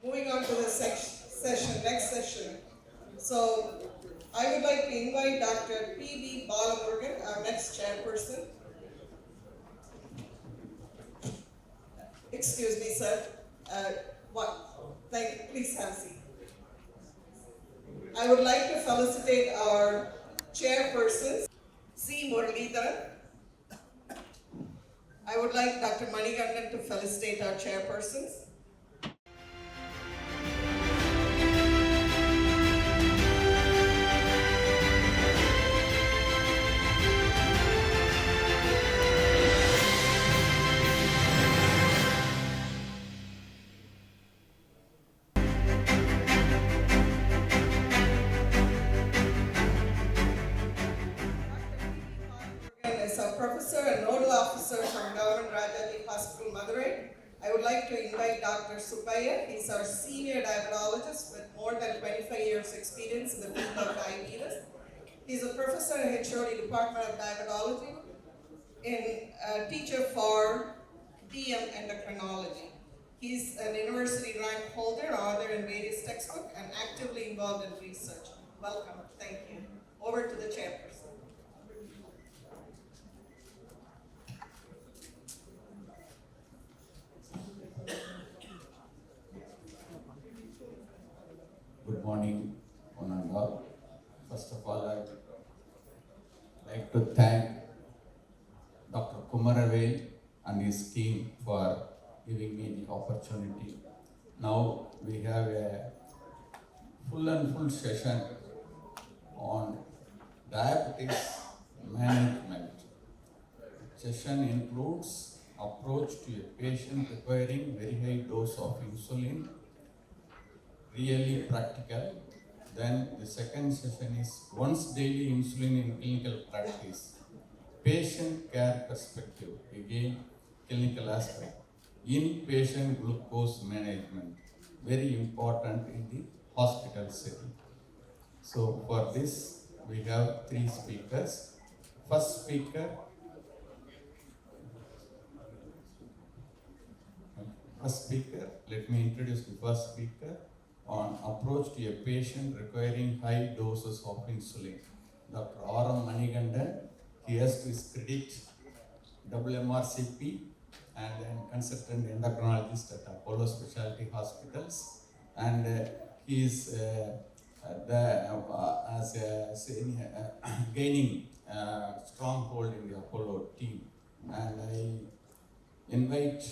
moving on to the next session. So I would like to invite Dr. P.B. Balamurgan, our next chairperson. Excuse me, sir. Please have a seat. I would like to felicitate our chairpersons, C. Muralidharan. I would like Dr. Manikandan to felicitate our chairpersons. Is a professor and nodal officer from Government Rajaji Hospital, Madurai. I would like to invite Dr. Subbaiah. He's our senior diabetologist with more than 25 years experience in the field of diabetes. He's a professor in HOD Department of Diabetology and a teacher for DM endocrinology. He's an university rank holder, author in various textbooks, and actively involved in research. Welcome. Thank you. Over to the chairperson. Good morning, one and all. First of all, I'd like to thank Dr. Kumaravel and his team for giving me the opportunity. Now we have a full session on diabetes management. Session includes approach to a patient requiring very high dose of insulin, really practical. Then the second session is once daily insulin in clinical practice, patient care perspective, again clinical aspect, inpatient glucose management, very important in the hospital setting. So for this we have three speakers. First speaker, let me introduce the first speaker on approach to a patient requiring high doses of insulin. Dr. R M Manikandan, he has to his credit WMRCP and then consultant endocrinologist at Apollo Specialty Hospitals, and he is gaining stronghold in the Apollo team. And I invite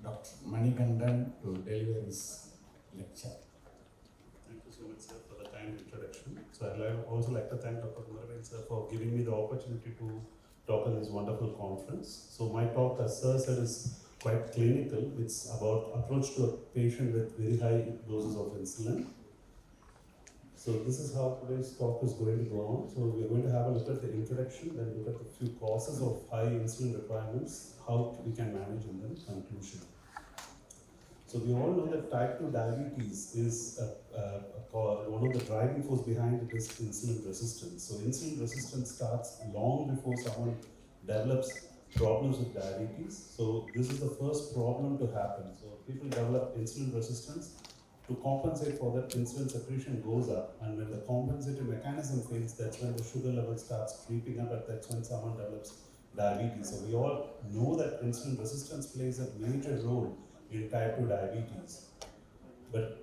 Dr. Manikandan to deliver his lecture. Thank you so much, sir, for the kind introduction. So I'd also like to thank Dr. Kumaravel, sir, for giving me the opportunity to talk in this wonderful conference. So my talk, as sir said, is quite clinical. It's about approach to a patient with very high doses of insulin. So this is how today's talk is going to go on. So we're going to have a look at the introduction, then look at the few causes of high insulin requirements, how we can manage, and then conclusion. So we all know that type 2 diabetes is one of the driving force behind it is insulin resistance. So insulin resistance starts long before someone develops problems with diabetes. So this is the first problem to happen. So people develop insulin resistance. To compensate for that, insulin secretion goes up, and when the compensating mechanism fails, that's when the sugar level starts creeping up, and that's when someone develops diabetes. So we all know that insulin resistance plays a major role in type 2 diabetes. But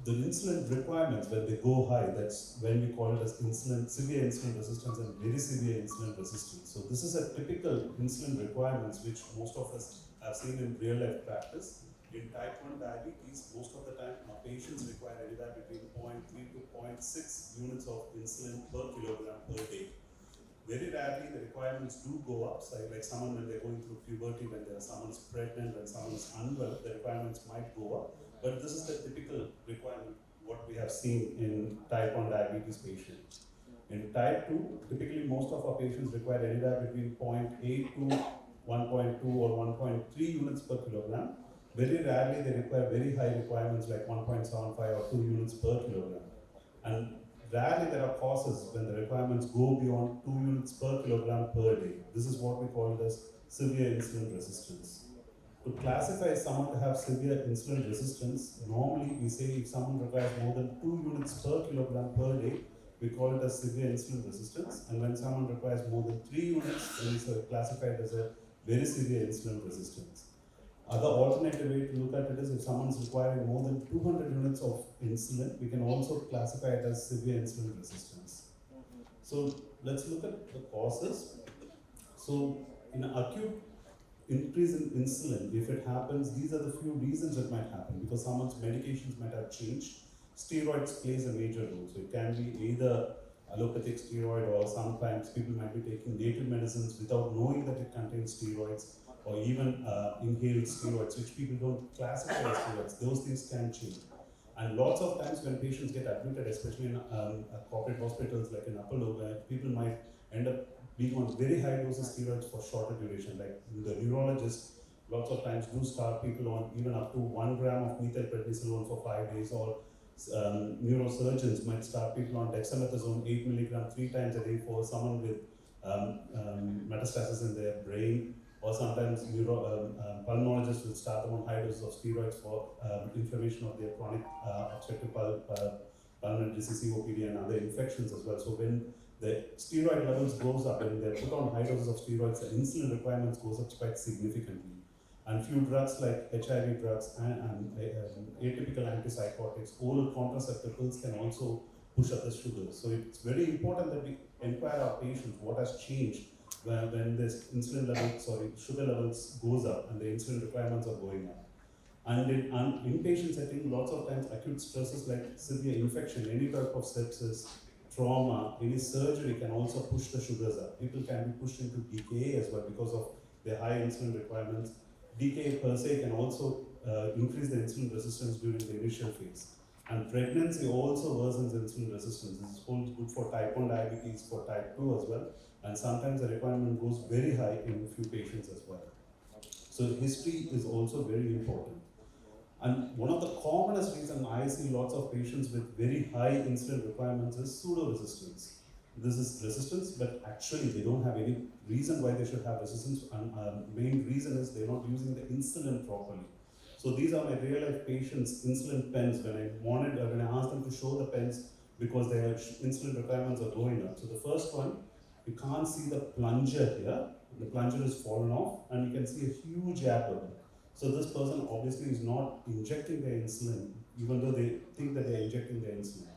the insulin requirements, when they go high, that's when we call it as severe insulin resistance and very severe insulin resistance. So this is a typical insulin requirements which most of us have seen in real life practice. In type 1 diabetes, most of the time our patients require anywhere between 0.3 to 0.6 units of insulin per kilogram per day. Very rarely the requirements do go up, so like someone when they're going through puberty, when someone's pregnant, when someone's unwell, the requirements might go up. But this is the typical requirement, what we have seen in type 1 diabetes patients. In type 2, typically most of our patients require anywhere between 0.8 to 1.2 or 1.3 units per kilogram. Very rarely they require very high requirements like 1.75 or 2 units per kilogram. And rarely there are causes when the requirements go beyond 2 units per kilogram per day. This is what we call as severe insulin resistance. To classify someone to have severe insulin resistance, normally we say if someone requires more than 2 units per kilogram per day, we call it as severe insulin resistance. And when someone requires more than 3 units, then it's classified as a very severe insulin resistance. Other alternative way to look at it is if someone's requiring more than 200 units of insulin, we can also classify it as severe insulin resistance. So let's look at the causes. So in acute increase in insulin, if it happens, these are the few reasons it might happen, because someone's medications might have changed. Steroids plays a major role. So it can be either allopathic steroid, or sometimes people might be taking native medicines without knowing that it contains steroids, or even inhaled steroids, which people don't classify as steroids. Those things can change. And lots of times when patients get admitted, especially in corporate hospitals like in Apollo, where people might end up being on very high doses of steroids for shorter duration. Like the neurologists, lots of times do start people on even up to 1 gram of methylprednisolone for 5 days, or neurosurgeons might start people on dexamethasone 8 milligram 3 times a day for someone with metastasis in their brain, or sometimes pulmonologists will start them on high doses of steroids for inflammation of their chronic obstructive pulmonary disease, COPD, and other infections as well. So when the steroid levels goes up and they're put on high doses of steroids, the insulin requirements goes up quite significantly. And few drugs like HIV drugs and atypical antipsychotics, oral contraceptive pills can also push up the sugars. So it's very important that we inquire our patients what has changed when this sugar levels goes up and the insulin requirements are going up. And in inpatient setting, lots of times acute stresses like severe infection, any type of sepsis, trauma, any surgery can also push the sugars up. People can be pushed into DKA as well because of their high insulin requirements. DKA per se can also increase the insulin resistance during the initial phase. And pregnancy also worsens insulin resistance. This is good for type 1 diabetes, for type 2 as well. And sometimes the requirement goes very high in few patients as well. So history is also very important. And one of the commonest reasons I see lots of patients with very high insulin requirements is pseudo-resistance. This is resistance, but actually they don't have any reason why they should have resistance. And main reason is they're not using the insulin properly. So these are my real life patients' insulin pens. When I asked them to show the pens, because their insulin requirements are going up. So the first one, you can't see the plunger here. The plunger has fallen off, and you can see a huge abdomen. So this person obviously is not injecting their insulin, even though they think that they're injecting their insulin.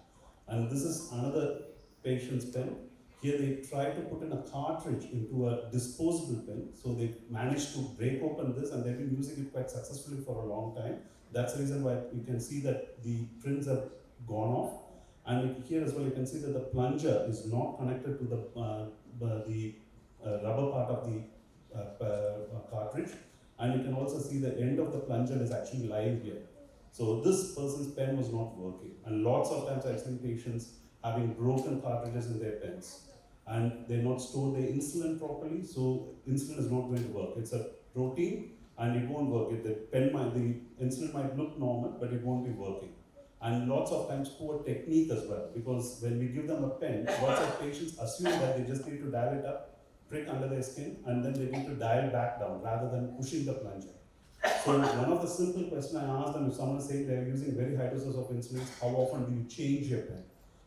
And this is another patient's pen. Here they try to put in a cartridge into a disposable pen. So they managed to break open this, and they've been using it quite successfully for a long time. That's the reason why you can see that the prints have gone off. And here as well, you can see that the plunger is not connected to the rubber part of the cartridge. And you can also see the end of the plunger is actually lying here. So this person's pen was not working. And lots of times I've seen patients having broken cartridges in their pens. And they're not stored their insulin properly, so insulin is not going to work. It's a protein and it won't work. The insulin might look normal, but it won't be working. And lots of times poor technique as well, because when we give them a pen, lots of patients assume that they just need to dial it up, prick under their skin, and then they need to dial back down rather than pushing the plunger. So one of the simple questions I asked them, if someone is saying they're using very high doses of insulin, how often do you change your pen?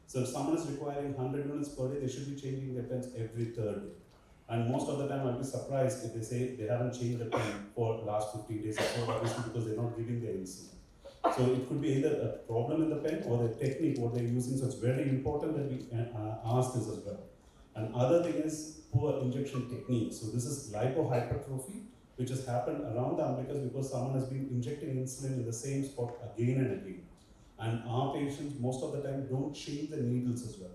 So if someone is requiring 100 units per day, they should be changing their pens every third day. And most of the time I'll be surprised if they say they haven't changed the pen for last 15 days or so, obviously because they're not giving their insulin. So it could be either a problem in the pen or the technique, what they're using. So it's very important that we ask this as well. And other thing is poor injection technique. So this is lipohypertrophy, which has happened around the umbilicus because someone has been injecting insulin in the same spot again and again. And our patients most of the time don't change the needles as well.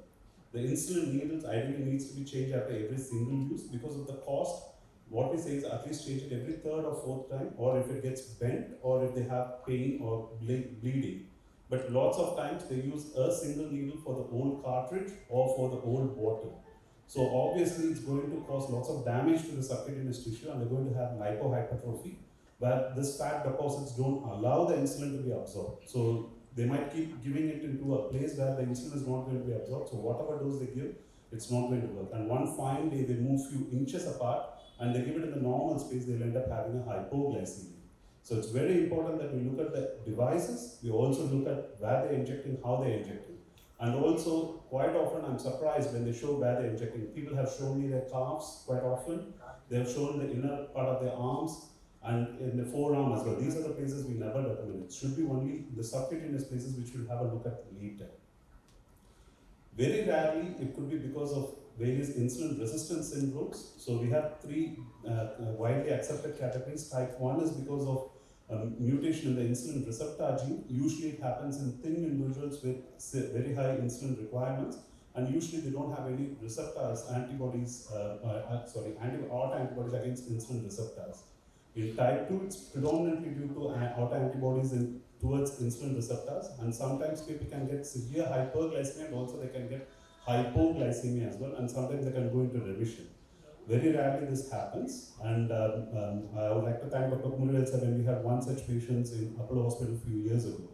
The insulin needles ideally needs to be changed after every single use because of the cost. What we say is at least change it every third or fourth time, or if it gets bent, or if they have pain or bleeding. But lots of times they use a single needle for the old cartridge or for the old bottle. So obviously it's going to cause lots of damage to the subcutaneous tissue, and they're going to have lipohypertrophy, where this fat deposits don't allow the insulin to be absorbed. So they might keep giving it into a place where the insulin is not going to be absorbed. So whatever dose they give, it's not going to work. And one fine day they move few inches apart and they give it in the normal space, they'll end up having a hypoglycemia. So it's very important that we look at the devices, we also look at where they're injecting, how they're injecting. And also, quite often I'm surprised when they show where they're injecting. People have shown me their calves quite often. They have shown the inner part of their arms and in the forearm as well. These are the places we never recommend. It should be only the subcutaneous places which we'll have a look at later. Very rarely, it could be because of various insulin resistance syndromes. So we have three widely accepted categories. Type 1 is because of mutation in the insulin receptor gene. Usually it happens in thin individuals with very high insulin requirements, and usually they don't have any receptors, antibodies, autoantibodies against insulin receptors. In type 2, it's predominantly due to autoantibodies towards insulin receptors, and sometimes people can get severe hyperglycemia, and also they can get hypoglycemia as well, and sometimes they can go into remission. Very rarely this happens, and I would like to thank Dr. Kumaravel sir when we had one such patient in Apollo Hospital a few years ago,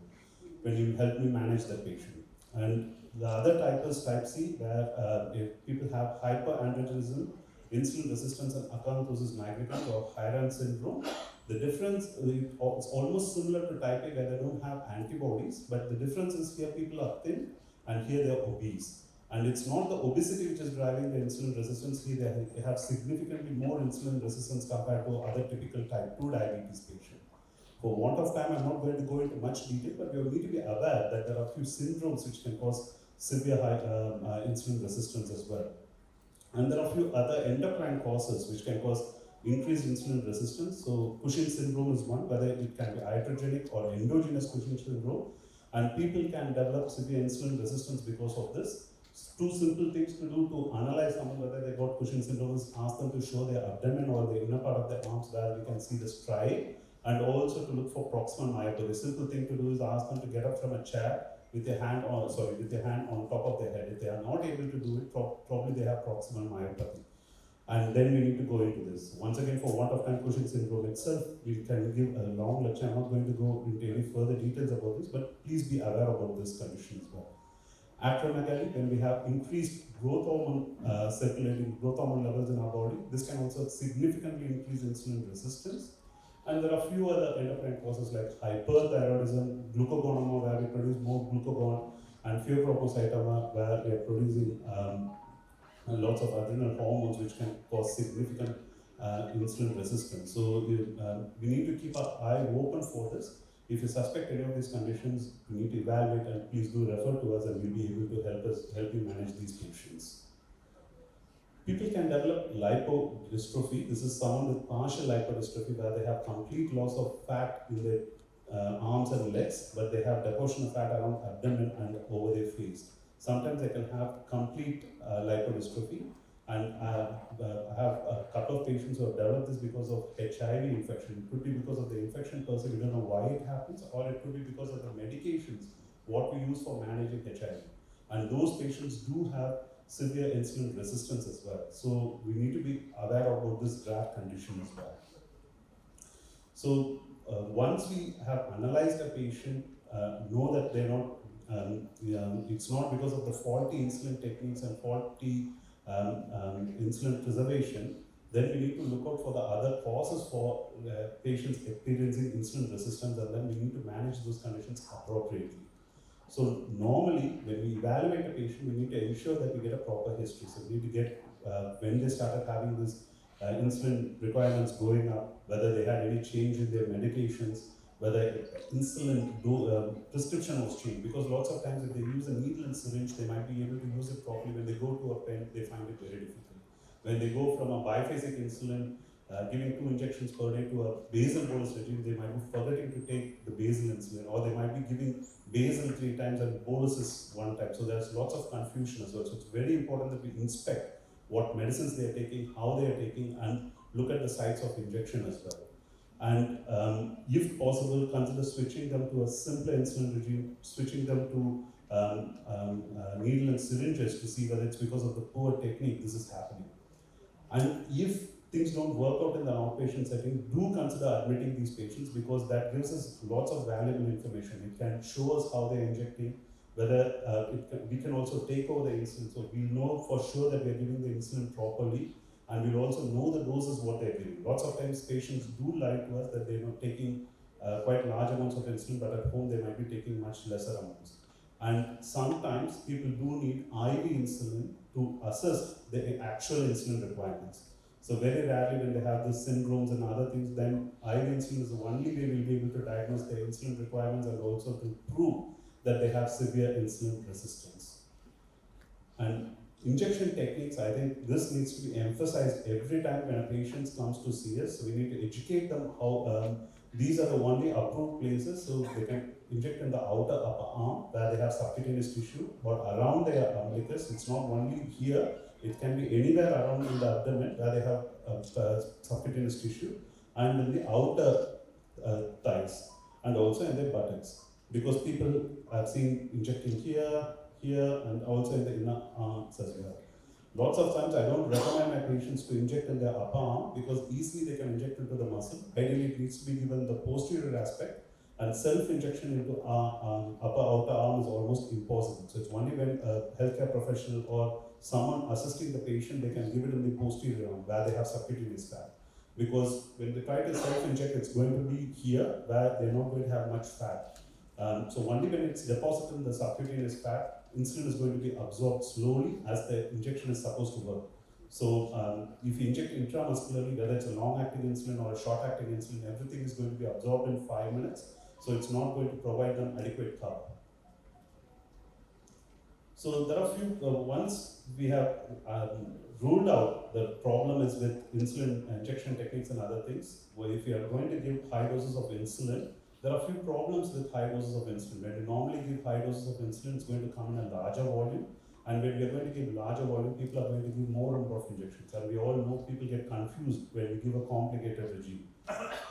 when he helped me manage that patient. And the other type is type C, where if people have hyperandrogenism, insulin resistance, and acanthosis nigricans or Hyran syndrome. The difference is almost similar to type A, where they don't have antibodies, but the difference is here people are thin and here they are obese. And it's not the obesity which is driving the insulin resistance. Here they have significantly more insulin resistance compared to other typical type 2 diabetes patients. For want of time, I'm not going to go into much detail, but you need to be aware that there are a few syndromes which can cause severe insulin resistance as well. And there are a few other endocrine causes which can cause increased insulin resistance. So Cushing syndrome is one, whether it can be iatrogenic or endogenous Cushing syndrome. And people can develop severe insulin resistance because of this. Two simple things to do to analyze someone whether they got Cushing syndrome is ask them to show their abdomen or the inner part of their arms where we can see the striae, and also to look for proximal myopathy. The simple thing to do is ask them to get up from a chair with their hand on top of their head. If they are not able to do it, probably they have proximal myopathy. And then we need to go into this. Once again, for want of time, Cushing syndrome itself, we can give a long lecture. I'm not going to go into any further details about this, but please be aware about this condition as well. Acromegaly, when we have increased growth hormone circulating growth hormone levels in our body, this can also significantly increase insulin resistance. And there are a few other endocrine causes like hyperthyroidism, glucagonoma, where we produce more glucagon, and pheochromocytoma, where we are producing lots of adrenal hormones which can cause significant insulin resistance. So we need to keep our eye open for this. If you suspect any of these conditions, you need to evaluate, and please do refer to us, and we'll be able to help you manage these patients. People can develop lipodystrophy. This is someone with partial lipodystrophy where they have complete loss of fat in their arms and legs, but they have deposition of fat around abdomen and over their face. Sometimes they can have complete lipodystrophy, and I have a couple of patients who have developed this because of HIV infection. It could be because of the infection per se, we don't know why it happens, or it could be because of the medications, what we use for managing HIV. And those patients do have severe insulin resistance as well. So we need to be aware about this rare condition as well. So once we have analyzed a patient, know that they're not, it's not because of the faulty insulin techniques and faulty insulin preservation, then we need to look out for the other causes for patients experiencing insulin resistance, and then we need to manage those conditions appropriately. So normally, when we evaluate a patient, we need to ensure that we get a proper history. So we need to get when they started having this insulin requirements going up, whether they had any change in their medications, whether insulin prescription was changed. Because lots of times if they use a needle and syringe, they might be able to use it properly. When they go to a pen, they find it very difficult. When they go from a biphasic insulin, giving 2 injections per day to a basal bolus regime, they might be forgetting to take the basal insulin, or they might be giving basal 3 times and boluses 1 time. So there's lots of confusion as well. So it's very important that we inspect what medicines they are taking, how they are taking, and look at the sites of injection as well. And if possible, consider switching them to a simpler insulin regime, switching them to needle and syringes to see whether it's because of the poor technique this is happening. And if things don't work out in the outpatient setting, do consider admitting these patients, because that gives us lots of valuable information. It can show us how they're injecting, whether we can also take over the insulin. So we'll know for sure that we're giving the insulin properly, and we'll also know the doses what they're giving. Lots of times patients do lie to us that they're not taking quite large amounts of insulin, but at home they might be taking much lesser amounts. And sometimes people do need IV insulin to assess the actual insulin requirements. So very rarely when they have these syndromes and other things, then IV insulin is the only way we'll be able to diagnose their insulin requirements and also to prove that they have severe insulin resistance. And injection techniques, I think this needs to be emphasized every time when a patient comes to see us. So we need to educate them how these are the only approved places, so they can inject in the outer upper arm where they have subcutaneous tissue, or around their umbilicus. It's not only here, it can be anywhere around in the abdomen where they have subcutaneous tissue, and in the outer thighs, and also in their buttocks. Because people have seen injecting here, and also in the inner arms as well. Lots of times I don't recommend my patients to inject in their upper arm because easily they can inject into the muscle. Ideally it needs to be given the posterior aspect, and self-injection into upper outer arm is almost impossible. So it's only when a healthcare professional or someone assisting the patient, they can give it in the posterior arm where they have subcutaneous fat. Because when they try to self-inject, it's going to be here where they're not going to have much fat. So only when it's deposited in the subcutaneous fat, insulin is going to be absorbed slowly as the injection is supposed to work. So if you inject intramuscularly, whether it's a long-acting insulin or a short-acting insulin, everything is going to be absorbed in 5 minutes. So it's not going to provide them adequate cover. So there are a few, once we have ruled out the problem is with insulin injection techniques and other things, where if you are going to give high doses of insulin, there are a few problems with high doses of insulin. When you normally give high doses of insulin, it's going to come in a larger volume. And when we are going to give larger volume, people are going to give more number of injections. And we all know people get confused when we give a complicated regime.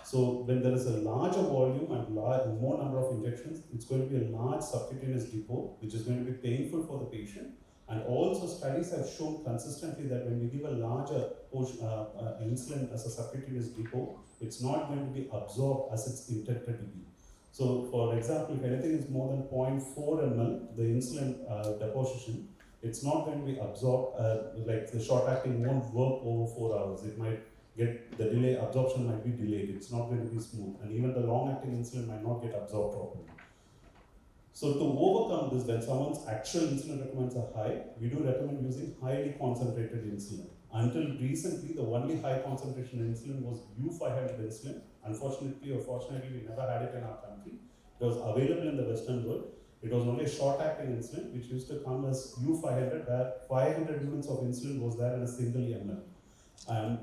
So when there is a larger volume and more number of injections, it's going to be a large subcutaneous depot, which is going to be painful for the patient. And also studies have shown consistently that when we give a larger insulin as a subcutaneous depot, it's not going to be absorbed as it's intended to be. So for example, if anything is more than 0.4 ml, the insulin deposition, it's not going to be absorbed, like the short acting won't work over 4 hours. It might get, the delay, absorption might be delayed. It's not going to be smooth. And even the long acting insulin might not get absorbed properly. So to overcome this, when someone's actual insulin requirements are high, we do recommend using highly concentrated insulin. Until recently, the only high concentration insulin was U500 insulin. Unfortunately or fortunately, we never had it in our country. It was available in the Western world. It was only a short-acting insulin, which used to come as U500, where 500 units of insulin was there in a single ml. And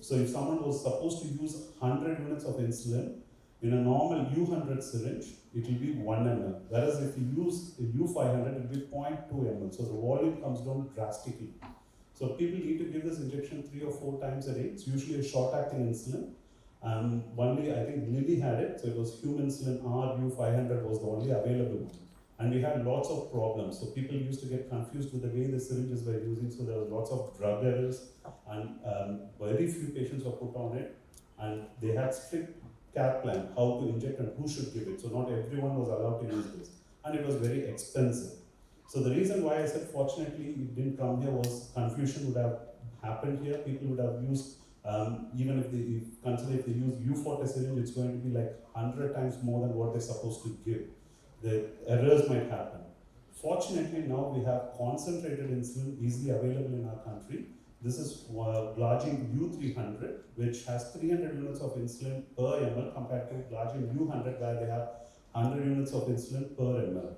so if someone was supposed to use 100 units of insulin, in a normal U100 syringe, it will be 1 ml. Whereas if you use a U500, it will be 0.2 ml. So the volume comes down drastically. So people need to give this injection 3 or 4 times a day. It's usually a short-acting insulin. Only, I think Lilly had it, so it was human insulin R U500 was the only available one. And we had lots of problems. So people used to get confused with the way the syringes were using. So there was lots of drug errors, and very few patients were put on it. And they had strict care plan, how to inject and who should give it. So not everyone was allowed to use this. And it was very expensive. So the reason why I said fortunately it didn't come here was confusion would have happened here. People would have used, even if they consider if they use U40 syringe, it's going to be like 100 times more than what they're supposed to give. The errors might happen. Fortunately, now we have concentrated insulin easily available in our country. This is Glargine U300, which has 300 units of insulin per ml compared to Glargine U100, where they have 100 units of insulin per ml.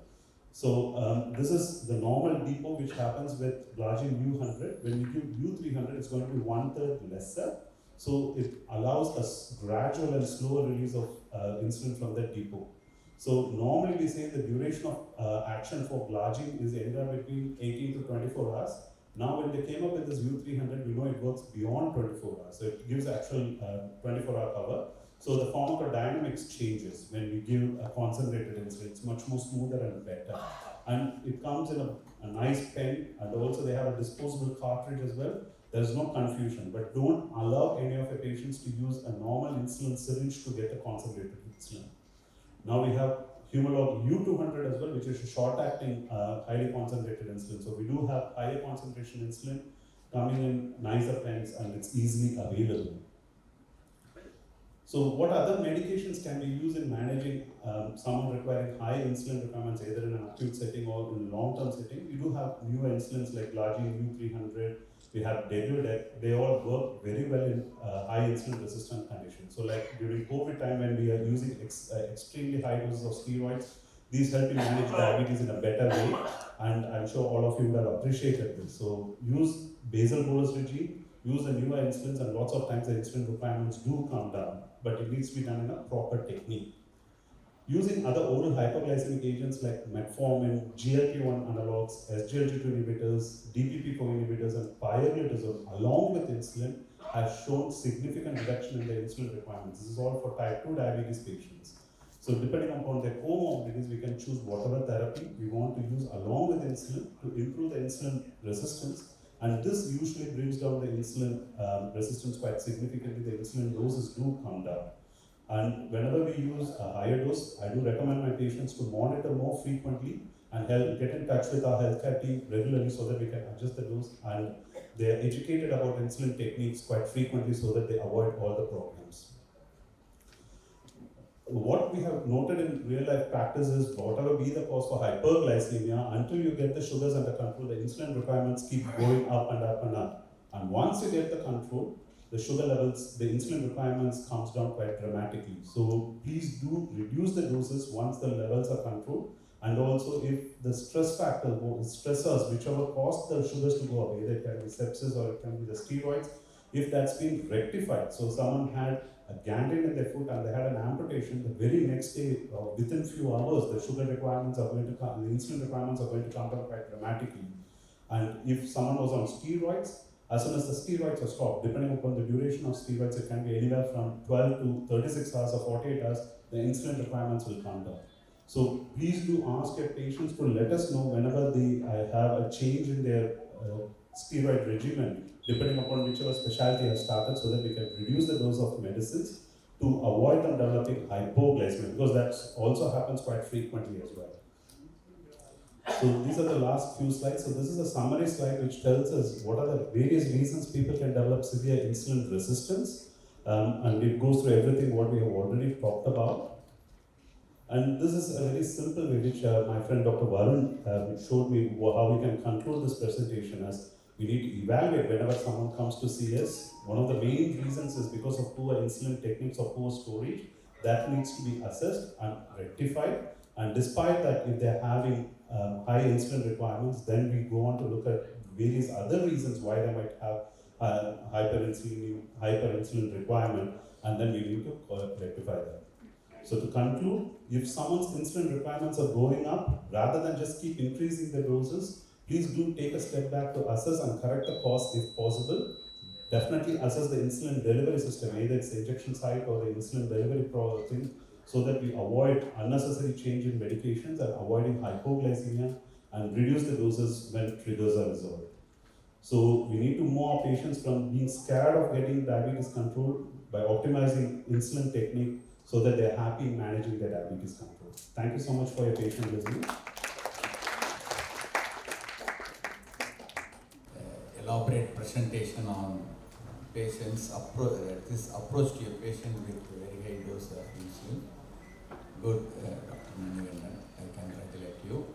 So this is the normal depot which happens with Glargine U100. When you give U300, it's going to be 1/3 lesser. So it allows us gradual and slower release of insulin from that depot. So normally we say the duration of action for Glargine is anywhere between 18 to 24 hours. Now when they came up with this U300, we know it works beyond 24 hours. So it gives actual 24-hour cover. So the pharmacodynamics changes when we give a concentrated insulin. It's much more smoother and better. And it comes in a nice pen, and also they have a disposable cartridge as well. There's no confusion, but don't allow any of your patients to use a normal insulin syringe to get a concentrated insulin. Now we have Humalog U200 as well, which is a short-acting, highly concentrated insulin. So we do have higher concentration insulin coming in nicer pens, and it's easily available. So what other medications can we use in managing someone requiring high insulin requirements, either in an acute setting or in a long-term setting? We do have newer insulins like Glargine U300, we have Degludec. They all work very well in high insulin resistant conditions. So like during COVID time when we are using extremely high doses of steroids, these help you manage diabetes in a better way, and I'm sure all of you will have appreciated this. So use basal bolus regime, use the newer insulins, and lots of times the insulin requirements do come down, but it needs to be done in a proper technique. Using other oral hypoglycemic agents like metformin, GLP-1 analogs, SGLT2 inhibitors, DPP-4 inhibitors, and pioglitazone along with insulin has shown significant reduction in the insulin requirements. This is all for type 2 diabetes patients. So depending upon their comorbidities, we can choose whatever therapy we want to use along with insulin to improve the insulin resistance. And this usually brings down the insulin resistance quite significantly. The insulin doses do come down. And whenever we use a higher dose, I do recommend my patients to monitor more frequently and get in touch with our healthcare team regularly so that we can adjust the dose, and they are educated about insulin techniques quite frequently so that they avoid all the problems. What we have noted in real life practice is whatever be the cause for hyperglycemia, until you get the sugars under control, the insulin requirements keep going up and up and up. And once you get the control, the sugar levels, the insulin requirements comes down quite dramatically. So please do reduce the doses once the levels are controlled. And also if the stress factor, stressors, whichever cause the sugars to go up, either it can be sepsis or it can be the steroids, if that's been rectified. So someone had a gangrene in their foot and they had an amputation, the very next day, within few hours, the sugar requirements are going to come, the insulin requirements are going to come down quite dramatically. And if someone was on steroids, as soon as the steroids are stopped, depending upon the duration of steroids, it can be anywhere from 12 to 36 hours or 48 hours, the insulin requirements will come down. So please do ask your patients to let us know whenever they have a change in their steroid regimen, depending upon whichever specialty has started, so that we can reduce the dose of medicines to avoid them developing hypoglycemia, because that also happens quite frequently as well. So these are the last few slides. So this is a summary slide which tells us what are the various reasons people can develop severe insulin resistance, and it goes through everything what we have already talked about. And this is a very simple way which my friend Dr. Varun showed me how we can control this presentation. As we need to evaluate whenever someone comes to see us. One of the main reasons is because of poor insulin techniques or poor storage. That needs to be assessed and rectified. And despite that, if they're having high insulin requirements, then we go on to look at various other reasons why they might have hyperinsulin requirement, and then we need to rectify that. So to conclude, if someone's insulin requirements are going up, rather than just keep increasing the doses, please do take a step back to assess and correct the cause if possible. Definitely assess the insulin delivery system, either it's the injection site or the insulin delivery thing, so that we avoid unnecessary change in medications and avoiding hypoglycemia and reduce the doses when triggers are resolved. So we need to move our patients from being scared of getting diabetes control by optimizing insulin technique so that they're happy managing their diabetes control. Thank you so much for your patient listening. Elaborate presentation on patients' this approach to your patient with very high dose of insulin. Good, Dr. Manikandan, I congratulate you.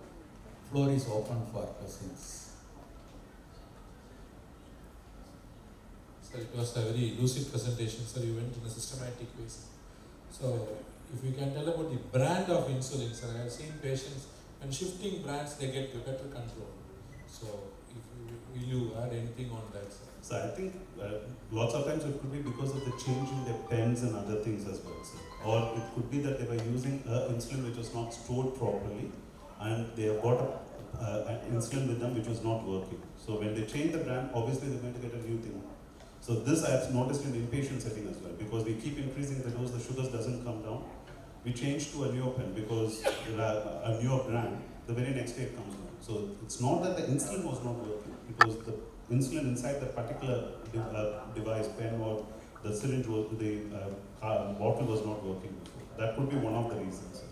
Floor is open for questions. Sir, it was a very lucid presentation, sir. You went in a systematic way. So, if you can tell about the brand of insulin, sir, I have seen patients, when shifting brands, they get better control. So, will you add anything on that, sir? So I think lots of times it could be because of the change in their pens and other things as well, sir. Or it could be that they were using insulin which was not stored properly, and they have got an insulin with them which was not working. So when they change the brand, obviously they're going to get a new thing. So this I have noticed in the inpatient setting as well, because we keep increasing the dose, the sugars doesn't come down. We change to a newer pen because a newer brand, the very next day it comes down. So it's not that the insulin was not working, it was the insulin inside the particular device, pen or the syringe, the bottle was not working before. That could be one of the reasons.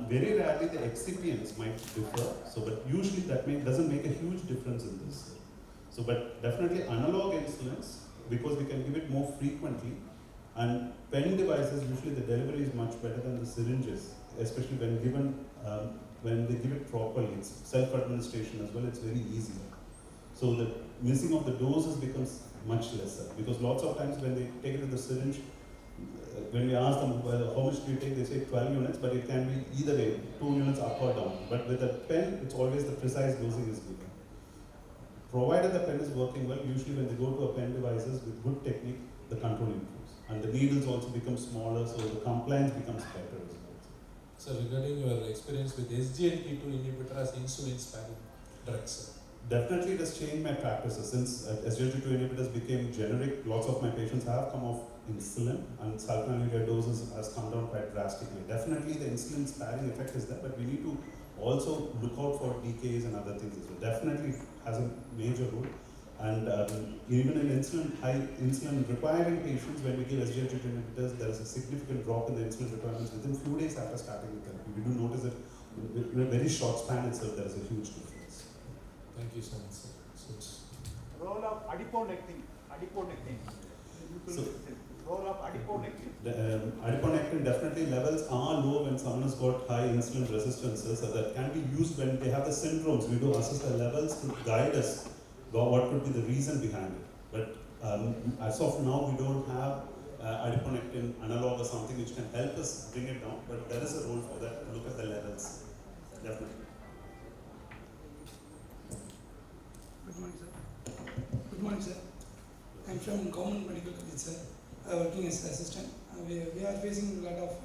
Very rarely the excipients might differ, so but usually that doesn't make a huge difference in this. So but definitely analog insulins, because we can give it more frequently, And pen devices, usually the delivery is much better than the syringes, especially when given, when they give it properly. It's self-administration as well, it's very easy. So the missing of the doses becomes much lesser, because lots of times when they take it to the syringe, when we ask them, well, how much do you take, they say 12 units, but it can be either way, 2 units up or down. But with a pen, it's always the precise dosing is given. Provided the pen is working well, usually when they go to a pen devices with good technique, the control improves. And the needles also become smaller, so the compliance becomes better as well. So regarding your experience with SGLT2 inhibitor as insulin sparing drugs, sir. Definitely it has changed my practices. Since SGLT2 inhibitors became generic, lots of my patients have come off insulin, and sulfonylurea doses has come down quite drastically. Definitely the insulin sparing effect is there, but we need to also look out for decays and other things as well. Definitely has a major role. And even in high insulin requiring patients, when we give SGLT2 inhibitors, there is a significant drop in the insulin requirements within few days after starting the therapy. We do notice it in a very short span itself, there is a huge difference. Thank you so much, sir. So it's Role of adiponectin. So, Role of adiponectin. the adiponectin definitely levels are low when someone has got high insulin resistances, so that can be used when they have the syndromes. We do assess the levels to guide us what could be the reason behind it. But as of now, we don't have adiponectin analog or something which can help us bring it down, but there is a role for that to look at the levels. Definitely. Good morning, sir. Good morning, sir. I'm from Government Medical College, sir. Working as assistant. We are facing a lot of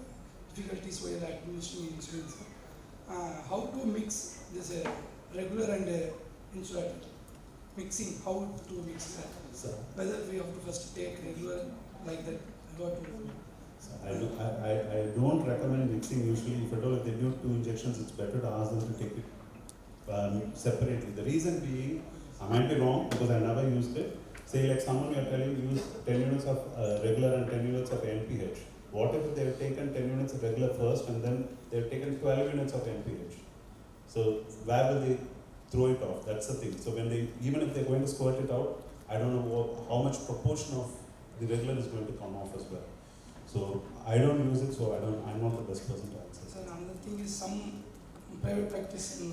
difficulties while administering insulin, sir. How to mix this regular and insulin? Mixing, how to mix that? So, Whether we have to first take regular like that, what to do? I don't recommend mixing usually. If at all, if they do 2 injections, it's better to ask them to take it separately. The reason being, I might be wrong because I never used it. Say like someone you are telling use 10 units of regular and 10 units of NPH. What if they have taken 10 units of regular first and then they have taken 12 units of NPH? So where will they throw it off? That's the thing. So when they, even if they're going to squirt it out, I don't know how much proportion of the regular is going to come off as well. So I don't use it, so I'm not the best person to answer. So another thing is some private practice,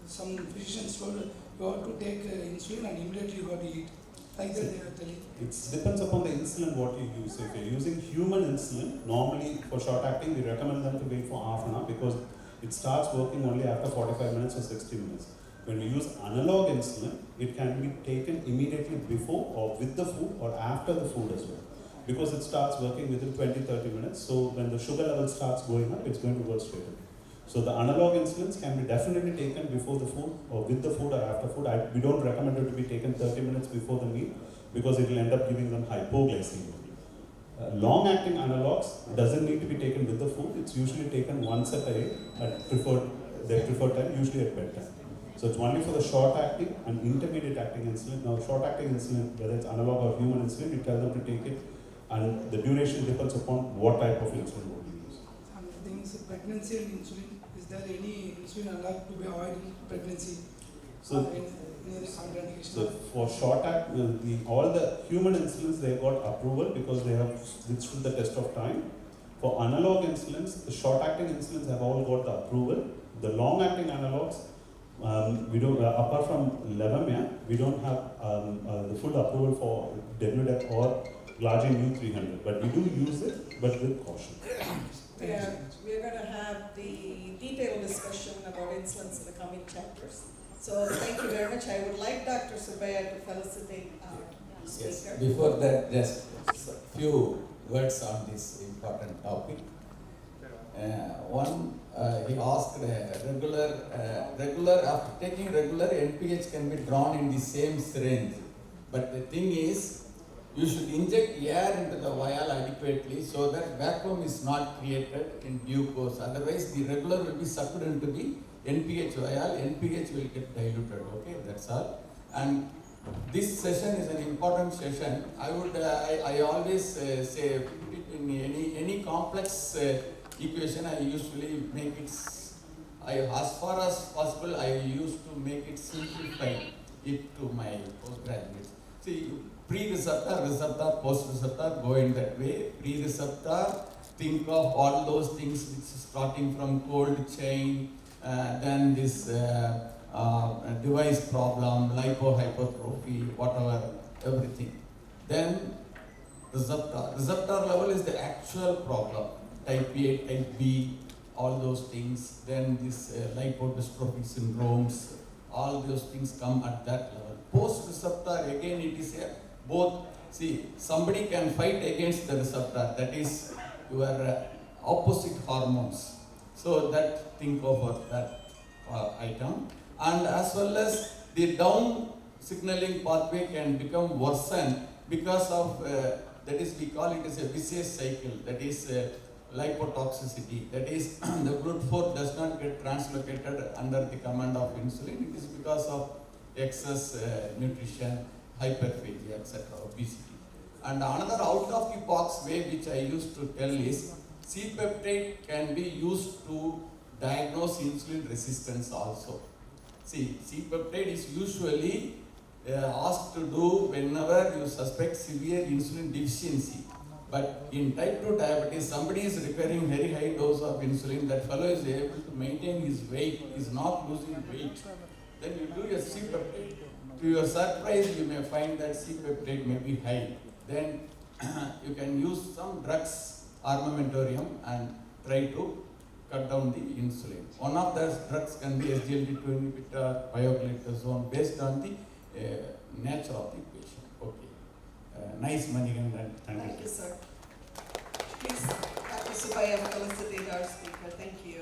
some physicians told you have to take insulin and immediately you have to eat. Like that they are telling. It depends upon the insulin what you use. If you're using human insulin, normally for short acting, we recommend them to wait for half an hour because it starts working only after 45 minutes or 60 minutes. When we use analog insulin, it can be taken immediately before or with the food or after the food as well. Because it starts working within 20-30 minutes. So when the sugar level starts going up, it's going to work straight away. So the analog insulins can be definitely taken before the food or with the food or after food. We don't recommend it to be taken 30 minutes before the meal because it will end up giving them hypoglycemia. Long-acting analogs doesn't need to be taken with the food. It's usually taken once a day at their preferred time, usually at bedtime. So it's only for the short-acting and intermediate-acting insulin. Now, short-acting insulin, whether it's analog or human insulin, we tell them to take it, and the duration depends upon what type of insulin would you use. Another thing is pregnancy and insulin. Is there any insulin allowed to be avoided in pregnancy? So, so for short-act, all the human insulins, they got approval because they have withstood the test of time. For analog insulins, the short-acting insulins have all got the approval. The long-acting analogs, we don't, apart from Levemia, we don't have the full approval for WDEC or Glargine U300, but we do use it, but with caution. We're going to have the detailed discussion about insulins in the coming chapters. So thank you very much. I would like Dr. Subbiah to felicitate our speaker. Yes. Before that, just a few words on this important topic. He asked regular after taking regular NPH can be drawn in the same syringe, but the thing is you should inject air into the vial adequately so that vacuum is not created in due course. Otherwise, the regular will be sucked into the NPH vial. NPH will get diluted. Okay, that's all. And this session is an important session. I always say in any complex equation, I usually make it. As far as possible, I used to make it simplify it to my postgraduates. See, pre-receptor, receptor, post-receptor, go in that way. Pre-receptor, think of all those things which is starting from cold chain, then this device problem, lipohypertrophy, whatever, everything. Then receptor. Receptor level is the actual problem. Type A, type B, all those things. Then this lipodystrophy syndromes, all those things come at that level. Post-receptor, again it is a both. See, somebody can fight against the receptor, that is your opposite hormones. So that, think over that item. And as well as the down signaling pathway can become worsened because of, that is, we call it as a vicious cycle, that is lipotoxicity. That is, the GLUT4 does not get translocated under the command of insulin. It is because of excess nutrition, hyperphagia, etc., obesity. And another out of the box way which I used to tell is C-peptide can be used to diagnose insulin resistance also. See, C-peptide is usually asked to do whenever you suspect severe insulin deficiency. But in type 2 diabetes, somebody is requiring very high dose of insulin, that fellow is able to maintain his weight, is not losing weight. Then you do a C-peptide. To your surprise, you may find that C-peptide may be high. Then you can use some drugs, armamentarium, and try to cut down the insulin. One of those drugs can be SGLT2 inhibitor, pioglitazone, based on the nature of the patient. Okay. Nice, Manikandan. Thank you, sir. Please, Dr. Subbiah, felicitate our speaker. Thank you.